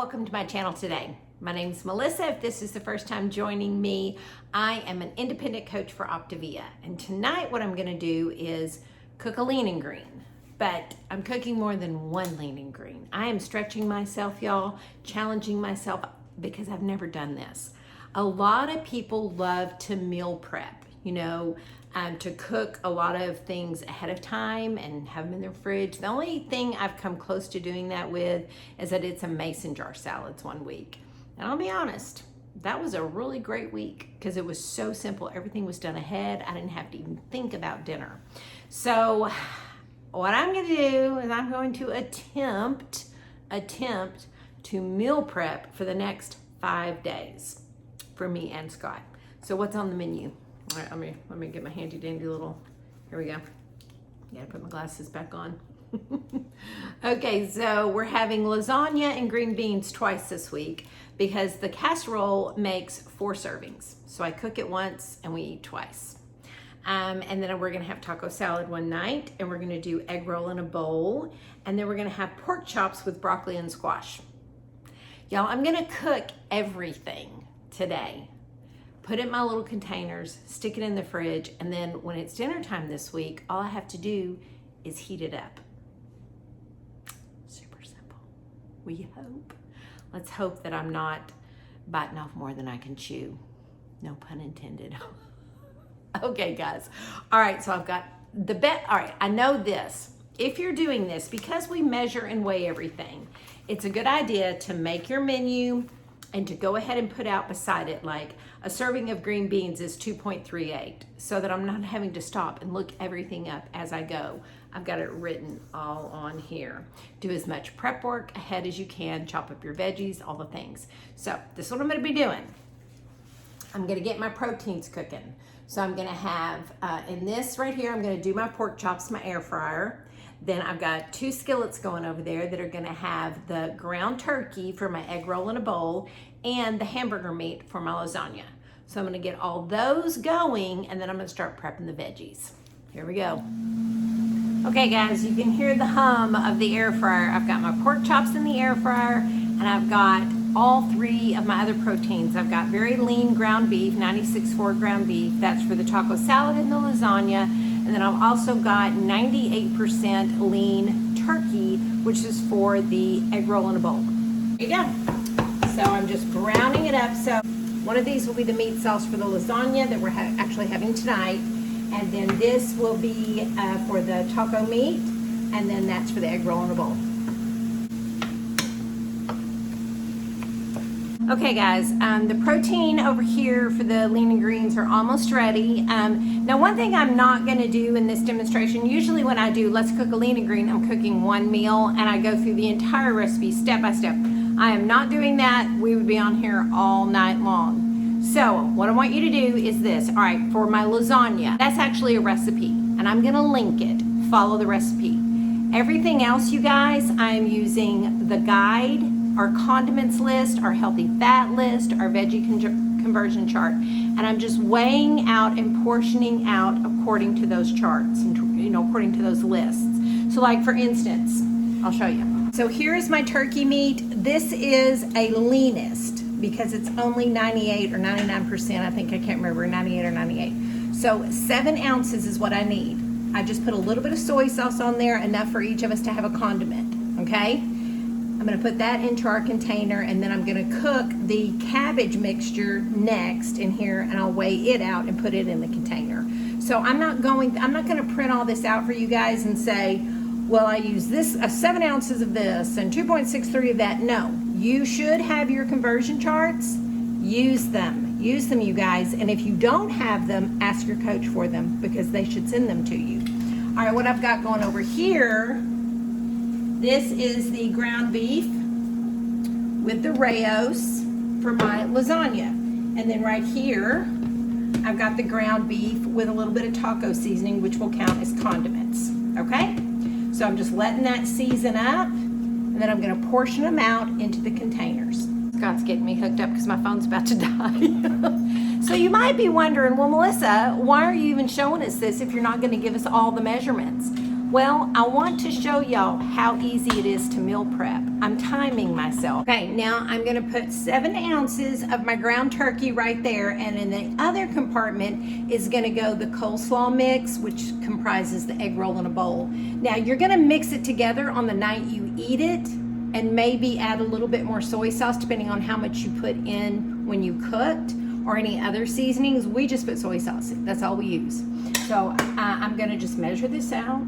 welcome to my channel today. My name is Melissa. If this is the first time joining me, I am an independent coach for Optavia. And tonight what I'm gonna do is cook a lean and green, but I'm cooking more than one lean and green. I am stretching myself, y'all, challenging myself because I've never done this. A lot of people love to meal prep, to cook a lot of things ahead of time and have them in their fridge. The only thing I've come close to doing that with is I did some mason jar salads one week. And I'll be honest, that was a really great week because it was so simple. Everything was done ahead. I didn't have to even think about dinner. So what I'm gonna do is I'm going to attempt to meal prep for the next 5 days for me and Scott. So what's on the menu? All right, let me get my handy dandy little, here we go. Gotta put my glasses back on. Okay, so we're having lasagna and green beans twice this week because the casserole makes 4 servings. So I cook it once and we eat twice. And then we're gonna have taco salad one night, and we're gonna do egg roll in a bowl, and then we're gonna have pork chops with broccoli and squash. Y'all, I'm gonna cook everything today. Put it in my little containers, stick it in the fridge, and then when it's dinner time this week, all I have to do is heat it up. Super simple. We hope. Let's hope that I'm not biting off more than I can chew. No pun intended. Okay, guys. All right, so I've got the all right, I know this. If you're doing this, because we measure and weigh everything, it's a good idea to make your menu and to go ahead and put out beside it, like a serving of green beans is 2.38, so that I'm not having to stop and look everything up as I go. I've got it written all on here. Do as much prep work ahead as you can, chop up your veggies, all the things. So this is what I'm gonna be doing. I'm gonna get my proteins cooking. So I'm gonna have, in this right here, I'm gonna do my pork chops, my air fryer. Then I've got 2 skillets going over there that are gonna have the ground turkey for my egg roll in a bowl and the hamburger meat for my lasagna. So I'm gonna get all those going, and then I'm gonna start prepping the veggies. Here we go. Okay guys, you can hear the hum of the air fryer. I've got my pork chops in the air fryer, and I've got all 3 of my other proteins. I've got very lean ground beef, 96.4 ground beef. That's for the taco salad and the lasagna. And then I've also got 98% lean turkey, which is for the egg roll in a bowl. There you go. So I'm just browning it up. So one of these will be the meat sauce for the lasagna that we're actually having tonight. And then this will be for the taco meat. And then that's for the egg roll in a bowl. Okay guys, the protein over here for the lean and greens are almost ready. Now one thing I'm not gonna do in this demonstration, usually when I do let's cook a lean and green, I'm cooking one meal and I go through the entire recipe step by step. I am not doing that. We would be on here all night long. So what I want you to do is this. All right, for my lasagna, that's actually a recipe and I'm gonna link it. Follow the recipe. Everything else, you guys, I'm using the guide, our condiments list, our healthy fat list, our veggie conversion chart, and I'm just weighing out and portioning out according to those charts and according to those lists. So like for instance, I'll show you. So here's my turkey meat. This is a leanest because it's only 98 or 99%. I think, I can't remember, 98 or 98. So 7 ounces is what I need. I just put a little bit of soy sauce on there, enough for each of us to have a condiment, okay? I'm gonna put that into our container, and then I'm gonna cook the cabbage mixture next in here, and I'll weigh it out and put it in the container. So I'm not gonna print all this out for you guys and say, well, I use this, 7 ounces of this and 2.63 of that. No, you should have your conversion charts. Use them, you guys. And if you don't have them, ask your coach for them because they should send them to you. All right, what I've got going over here, this is the ground beef with the rayos for my lasagna. And then right here, I've got the ground beef with a little bit of taco seasoning, which will count as condiments, okay? So I'm just letting that season up, and then I'm gonna portion them out into the containers. Scott's getting me hooked up because my phone's about to die. So you might be wondering, well, Melissa, why are you even showing us this if you're not gonna give us all the measurements? Well, I want to show y'all how easy it is to meal prep. I'm timing myself. Okay, now I'm gonna put 7 ounces of my ground turkey right there, and in the other compartment is gonna go the coleslaw mix, which comprises the egg roll in a bowl. Now you're gonna mix it together on the night you eat it, and maybe add a little bit more soy sauce depending on how much you put in when you cooked, or any other seasonings. We just put soy sauce, that's all we use. So I'm gonna just measure this out.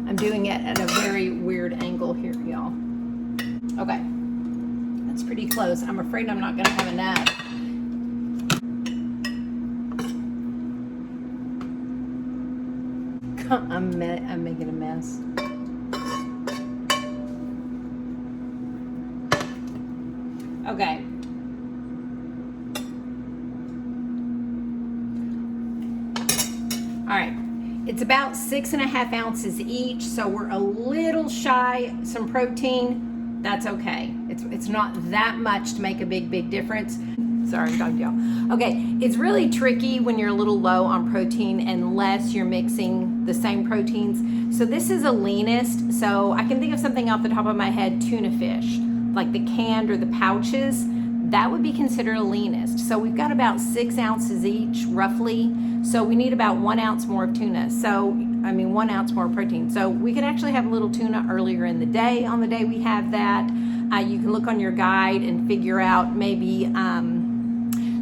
I'm doing it at a very weird angle here, y'all. Okay, that's pretty close. I'm afraid I'm not gonna have enough. I'm making a mess. Okay. All right. It's about 6.5 ounces each, so we're a little shy some protein. That's okay. It's not that much to make a big difference. Sorry, I'm talking to y'all. Okay, it's really tricky when you're a little low on protein unless you're mixing the same proteins. So this is a leanest, so I can think of something off the top of my head, tuna fish, like the canned or the pouches. That would be considered a leanest. So we've got about 6 ounces each, roughly. So we need about 1 ounce more of tuna. So, 1 ounce more protein. So we can actually have a little tuna earlier in the day, on the day we have that. You can look on your guide and figure out maybe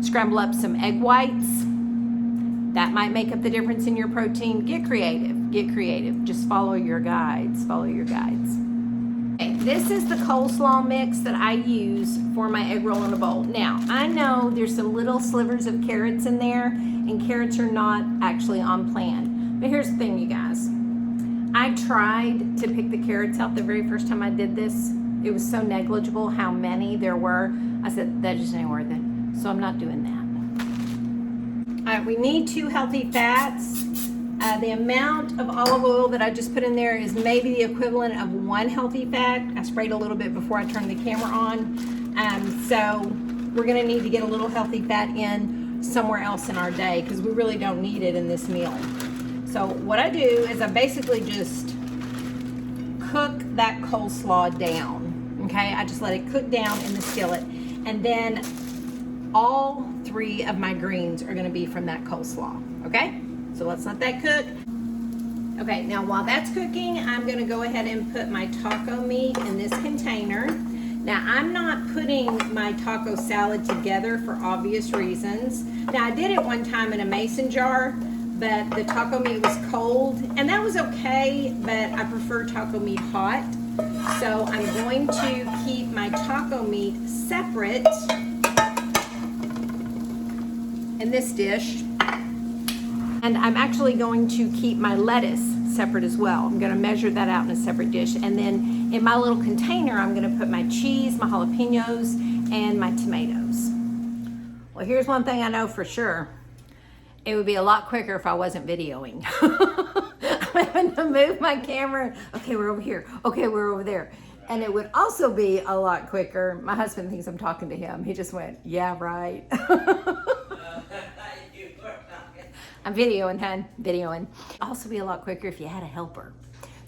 scramble up some egg whites. That might make up the difference in your protein. Get creative. Just follow your guides, Okay, this is the coleslaw mix that I use for my egg roll in a bowl. Now, I know there's some little slivers of carrots in there, and carrots are not actually on plan. But here's the thing, you guys. I tried to pick the carrots out the very first time I did this. It was so negligible how many there were. I said, that just ain't worth it. So I'm not doing that. All right, we need 2 healthy fats. The amount of olive oil that I just put in there is maybe the equivalent of 1 healthy fat. I sprayed a little bit before I turned the camera on. So we're gonna need to get a little healthy fat in somewhere else in our day because we really don't need it in this meal. So what I do is I basically just cook that coleslaw down, okay? I just let it cook down in the skillet, and then all 3 of my greens are gonna be from that coleslaw, okay? So let's let that cook. Okay, now while that's cooking, I'm gonna go ahead and put my taco meat in this container. Now I'm not putting my taco salad together for obvious reasons. Now I did it one time in a mason jar, but the taco meat was cold, and that was okay, but I prefer taco meat hot. So I'm going to keep my taco meat separate in this dish. And I'm actually going to keep my lettuce separate as well. I'm gonna measure that out in a separate dish. And then in my little container, I'm gonna put my cheese, my jalapenos, and my tomatoes. Well, here's one thing I know for sure. It would be a lot quicker if I wasn't videoing. I'm having to move my camera. Okay, we're over here. Okay, we're over there. And it would also be a lot quicker. My husband thinks I'm talking to him. He just went, yeah, right. I'm videoing, hon, videoing. Also be a lot quicker if you had a helper.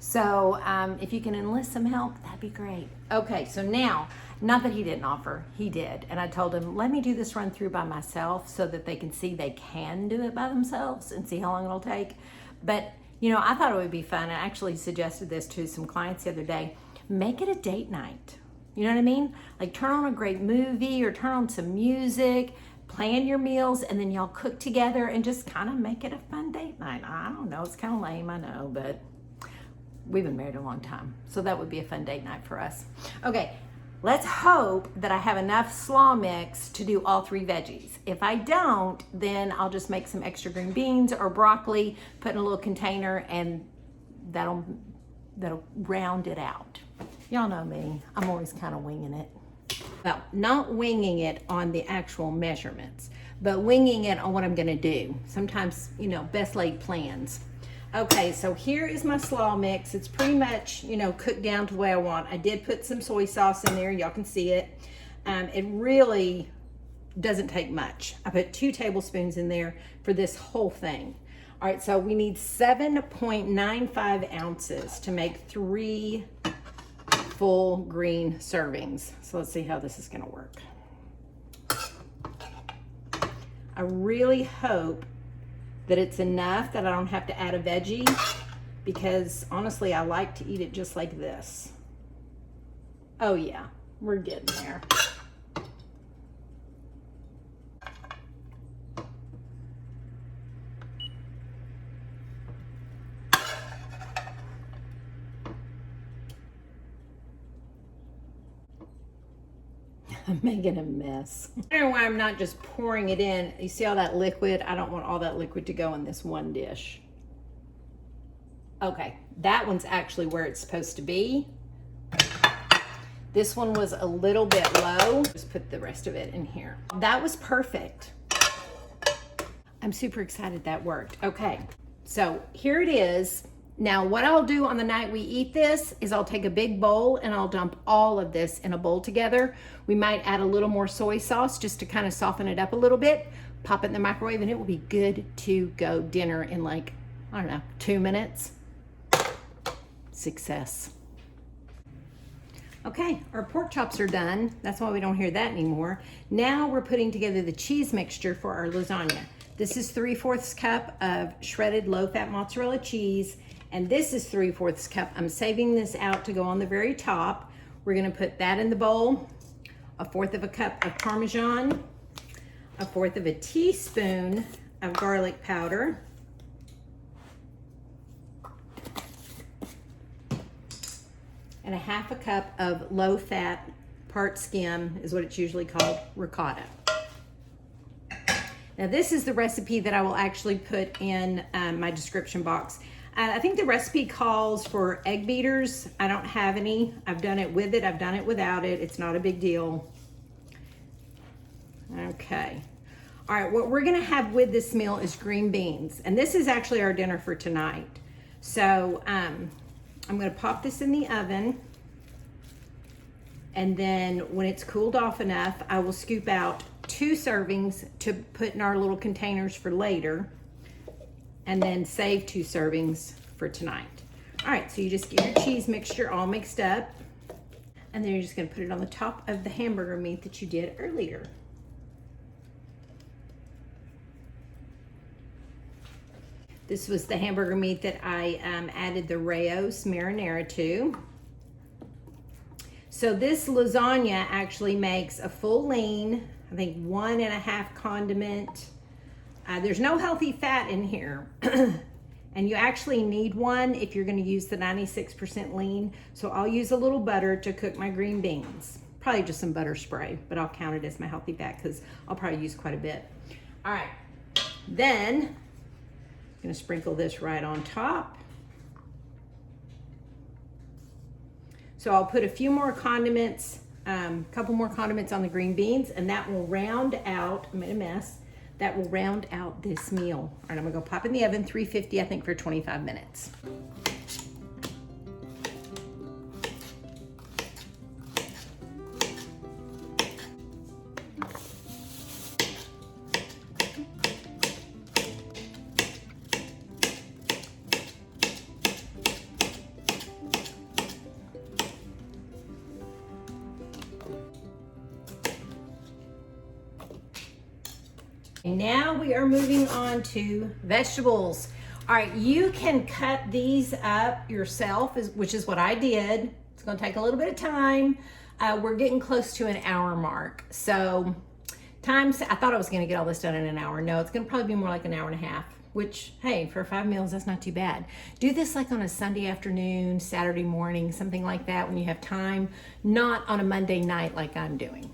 So if you can enlist some help, that'd be great. Okay, so now, not that he didn't offer, he did. And I told him, let me do this run through by myself so that they can see they can do it by themselves and see how long it'll take. But, you know, I thought it would be fun. I actually suggested this to some clients the other day. Make it a date night. You know what I mean? Like turn on a great movie or turn on some music, plan your meals, and then y'all cook together and just kind of make it a fun date night. I don't know, it's kind of lame, I know, but we've been married a long time, so that would be a fun date night for us. Okay, let's hope that I have enough slaw mix to do all 3 veggies. If I don't, then I'll just make some extra green beans or broccoli, put in a little container, and that'll round it out. Y'all know me, I'm always kind of winging it. Well, not winging it on the actual measurements, but winging it on what I'm gonna do. Sometimes, you know, best laid plans. Okay, so here is my slaw mix. It's pretty much, you know, cooked down to the way I want. I did put some soy sauce in there, y'all can see it. It really doesn't take much. I put 2 tablespoons in there for this whole thing. All right, so we need 7.95 ounces to make 3 full green servings. So let's see how this is gonna work. I really hope that it's enough that I don't have to add a veggie, because honestly, I like to eat it just like this. Oh yeah, we're getting there. I'm making a mess. I don't know why I'm not just pouring it in. You see all that liquid? I don't want all that liquid to go in this one dish. Okay, that one's actually where it's supposed to be. This one was a little bit low. Just put the rest of it in here. That was perfect. I'm super excited that worked. Okay, so here it is. Now what I'll do on the night we eat this is I'll take a big bowl and I'll dump all of this in a bowl together. We might add a little more soy sauce just to kind of soften it up a little bit, pop it in the microwave, and it will be good to go dinner in like, I don't know, 2 minutes. Success. Okay, our pork chops are done. That's why we don't hear that anymore. Now we're putting together the cheese mixture for our lasagna. This is 3/4 cup of shredded low-fat mozzarella cheese, and this is 3/4 cup. I'm saving this out to go on the very top. We're gonna put that in the bowl, 1/4 cup of Parmesan, 1/4 teaspoon of garlic powder, and 1/2 cup of low-fat, part skim is what it's usually called, ricotta. Now this is the recipe that I will actually put in my description box. I think the recipe calls for egg beaters. I don't have any. I've done it with it. I've done it without it. It's not a big deal. Okay. All right, what we're gonna have with this meal is green beans. And this is actually our dinner for tonight. So I'm gonna pop this in the oven. And then when it's cooled off enough, I will scoop out 2 servings to put in our little containers for later, and then save 2 servings for tonight. All right, so you just get your cheese mixture all mixed up, and then you're just gonna put it on the top of the hamburger meat that you did earlier. This was the hamburger meat that I added the Rao's marinara to. So this lasagna actually makes a full lean, I think 1.5 condiment. There's no healthy fat in here. And you actually need one if you're gonna use the 96% lean. So I'll use a little butter to cook my green beans. Probably just some butter spray, but I'll count it as my healthy fat because I'll probably use quite a bit. All right, then I'm gonna sprinkle this right on top. So I'll put a few more condiments, couple more condiments on the green beans, and that will round out, I made a mess, that will round out this meal. All right, I'm gonna go pop in the oven, 350, I think, for 25 minutes. Now we are moving on to vegetables. All right, you can cut these up yourself, which is what I did. It's gonna take a little bit of time. We're getting close to an hour mark. So I thought I was gonna get all this done in an hour. No, it's gonna probably be more like an hour and a half, which, hey, for 5 meals, that's not too bad. Do this like on a Sunday afternoon, Saturday morning, something like that when you have time, not on a Monday night like I'm doing.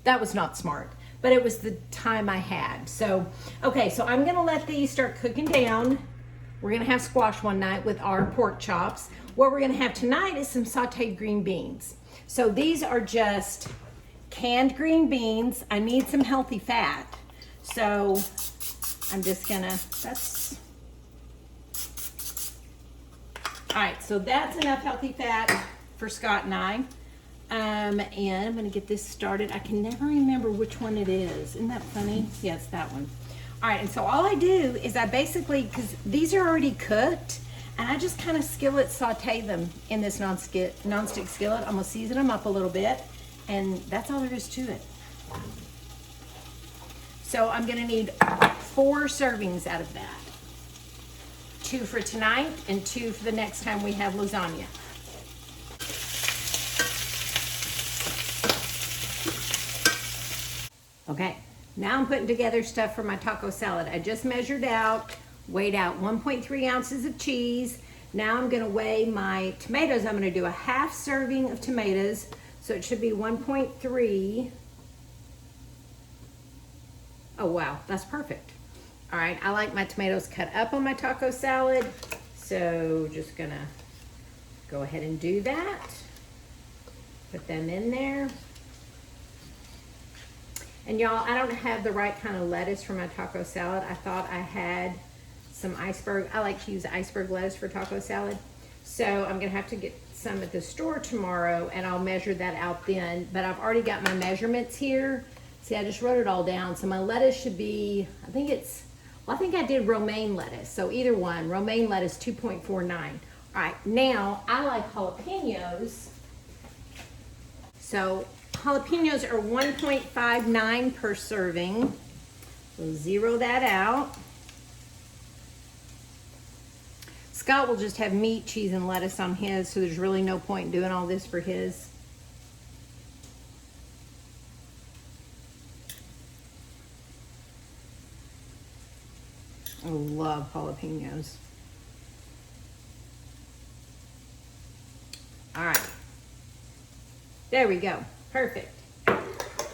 That was not smart. But it was the time I had. So, okay, so I'm gonna let these start cooking down. We're gonna have squash one night with our pork chops. What we're gonna have tonight is some sauteed green beans. So these are just canned green beans. I need some healthy fat. So I'm just gonna, all right, so that's enough healthy fat for Scott and I. And I'm gonna get this started. I can never remember which one it is. Isn't that funny? Yeah, it's that one. All right, and so all I do is I basically, because these are already cooked, and I just kind of skillet saute them in this non-stick skillet. I'm gonna season them up a little bit, and that's all there is to it. So I'm gonna need 4 servings out of that. 2 for tonight and 2 for the next time we have lasagna. Okay, now I'm putting together stuff for my taco salad. I just measured out, weighed out 1.3 ounces of cheese. Now I'm gonna weigh my tomatoes. I'm gonna do a half serving of tomatoes. So it should be 1.3. Oh wow, that's perfect. All right, I like my tomatoes cut up on my taco salad. So just gonna go ahead and do that. Put them in there. And y'all, I don't have the right kind of lettuce for my taco salad. I thought I had some iceberg. I like to use iceberg lettuce for taco salad. So I'm gonna have to get some at the store tomorrow and I'll measure that out then. But I've already got my measurements here. See, I just wrote it all down. So my lettuce should be, I think I did romaine lettuce. So either one, romaine lettuce 2.49. All right, now I like jalapenos. So jalapenos are 1.59 per serving. We'll zero that out. Scott will just have meat, cheese, and lettuce on his, so there's really no point in doing all this for his. I love jalapenos. All right. There we go. Perfect. All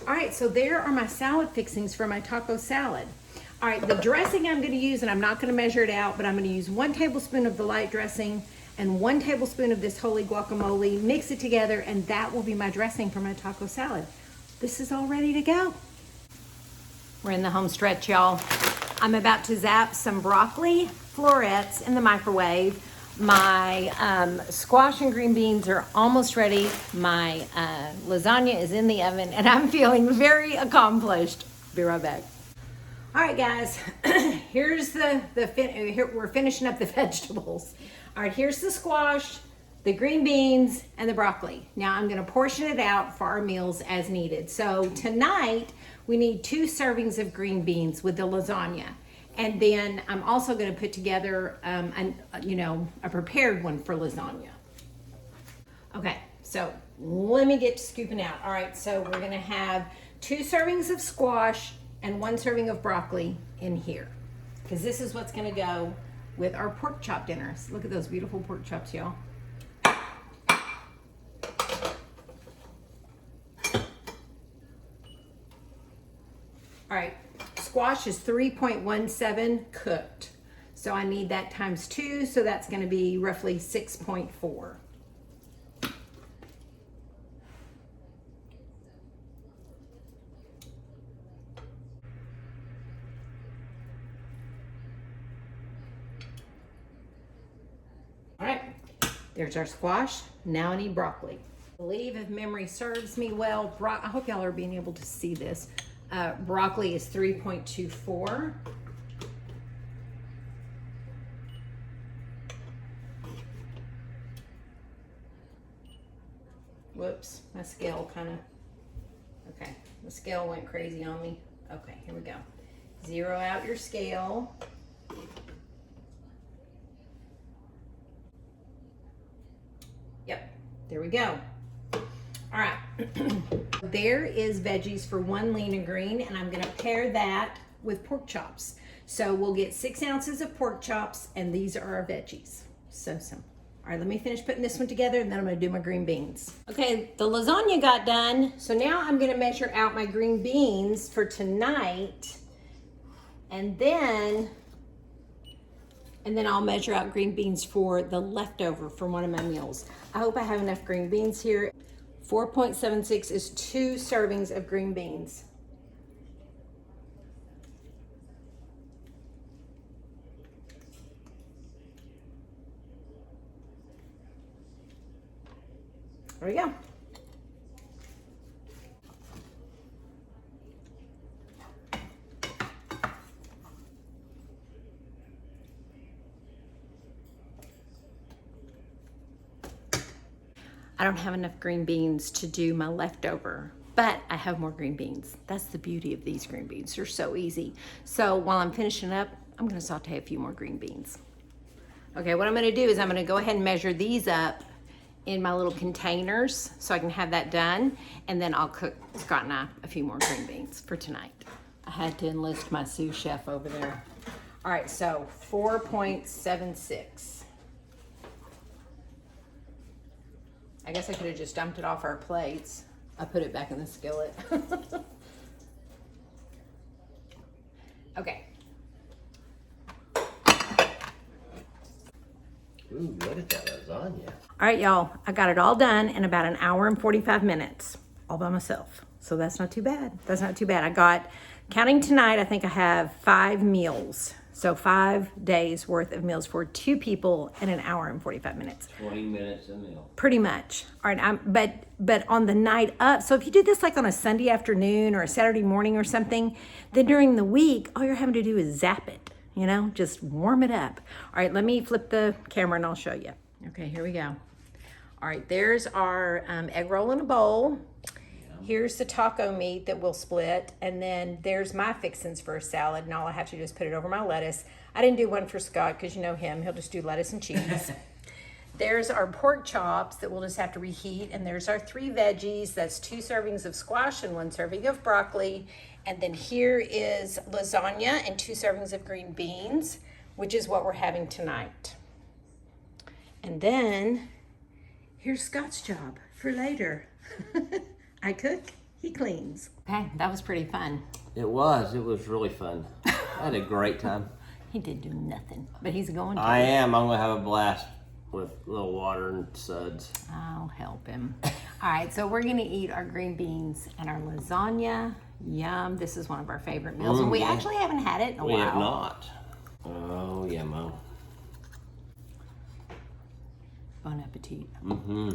right, so there are my salad fixings for my taco salad. All right, the dressing I'm going to use, and I'm not going to measure it out, but I'm going to use 1 tablespoon of the light dressing and 1 tablespoon of this holy guacamole. Mix it together, and that will be my dressing for my taco salad. This is all ready to go. We're in the home stretch, y'all. I'm about to zap some broccoli florets in the microwave. My squash and green beans are almost ready. My lasagna is in the oven, and I'm feeling very accomplished. Be right back. All right, guys. Here's here we're finishing up the vegetables. All right, here's the squash, the green beans, and the broccoli. Now I'm going to portion it out for our meals as needed. So tonight we need 2 servings of green beans with the lasagna. And then I'm also going to put together, a prepared one for lasagna. Okay, so let me get to scooping out. All right, so we're going to have 2 servings of squash and 1 serving of broccoli in here, because this is what's going to go with our pork chop dinners. Look at those beautiful pork chops, y'all. All right. Squash is 3.17 cooked. So I need that times 2, so that's going to be roughly 6.4. All right, there's our squash. Now I need broccoli. I believe, if memory serves me well, I hope y'all are being able to see this. Broccoli is 3.24. Whoops, my scale okay, the scale went crazy on me. Okay, here we go. Zero out your scale. Yep, there we go. All right, there is veggies for 1 lean and green, and I'm gonna pair that with pork chops. So we'll get 6 ounces of pork chops, and these are our veggies. So simple. All right, let me finish putting this one together, and then I'm gonna do my green beans. Okay, the lasagna got done, so now I'm gonna measure out my green beans for tonight, and then I'll measure out green beans for the leftover from one of my meals. I hope I have enough green beans here. 4.76 is 2 servings of green beans. There we go. I don't have enough green beans to do my leftover, but I have more green beans. That's the beauty of these green beans. They're so easy. So while I'm finishing up, I'm gonna saute a few more green beans. Okay, what I'm gonna do is I'm gonna go ahead and measure these up in my little containers so I can have that done, and then I'll cook Scott and I a few more green beans for tonight. I had to enlist my sous chef over there. All right, so 4.76. I guess I could have just dumped it off our plates. I put it back in the skillet. Okay. Ooh, look at that lasagna. All right, y'all, I got it all done in about an hour and 45 minutes, all by myself. So that's not too bad. That's not too bad. I got, counting tonight, I think I have 5 meals. So 5 days worth of meals for 2 people in an hour and 45 minutes. 20 minutes a meal. Pretty much. All right, but on the night up, so if you do this like on a Sunday afternoon or a Saturday morning or something, then during the week, all you're having to do is zap it, you know, just warm it up. All right, let me flip the camera and I'll show you. Okay, here we go. All right, there's our egg roll in a bowl. Here's the taco meat that we'll split, and then there's my fixins for a salad, and all I have to do is put it over my lettuce. I didn't do one for Scott because you know him, he'll just do lettuce and cheese. There's our pork chops that we'll just have to reheat, and there's our 3 veggies. That's 2 servings of squash and 1 serving of broccoli. And then here is lasagna and 2 servings of green beans, which is what we're having tonight. And then here's Scott's job for later. I cook, he cleans. Okay, that was pretty fun. It was really fun. I had a great time. He did do nothing, but he's going to. I am. I'm going to have a blast with a little water and suds. I'll help him. All right, so we're going to eat our green beans and our lasagna. Yum. This is one of our favorite meals, and we actually haven't had it in a while. We have not. Oh, yeah, Mom. Bon appetit. Mm-hmm.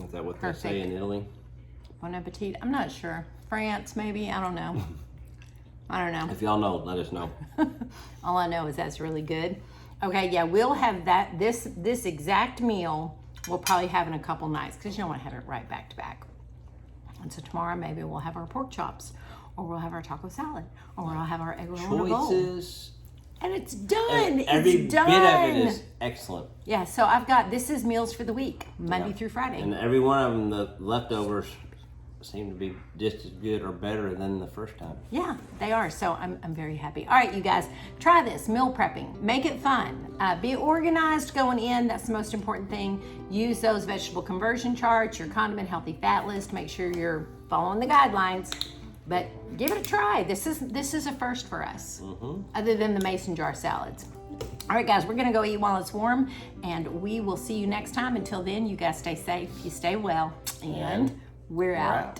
Is that what they say in Italy? Bon appetit. I'm not sure. France, maybe. I don't know. I don't know. If y'all know, let us know. All I know is that's really good. Okay, yeah, we'll have that. This exact meal we'll probably have in a couple nights because you don't want to have it right back to back. And so tomorrow maybe we'll have our pork chops, or we'll have our taco salad, or we'll have our egg roll in a bowl. Choices. And it's done. Every it's done. bit of it is excellent. Yeah, so I've got, this is meals for the week, Monday through Friday. And every one of them, the leftovers seem to be just as good or better than the first time. Yeah, they are. So I'm very happy. All right, you guys, try this, meal prepping. Make it fun. Be organized going in. That's the most important thing. Use those vegetable conversion charts, your condiment healthy fat list. Make sure you're following the guidelines. But give it a try. This is a first for us, other than the mason jar salads. All right, guys, we're gonna go eat while it's warm, and we will see you next time. Until then, you guys stay safe, you stay well, and we're out.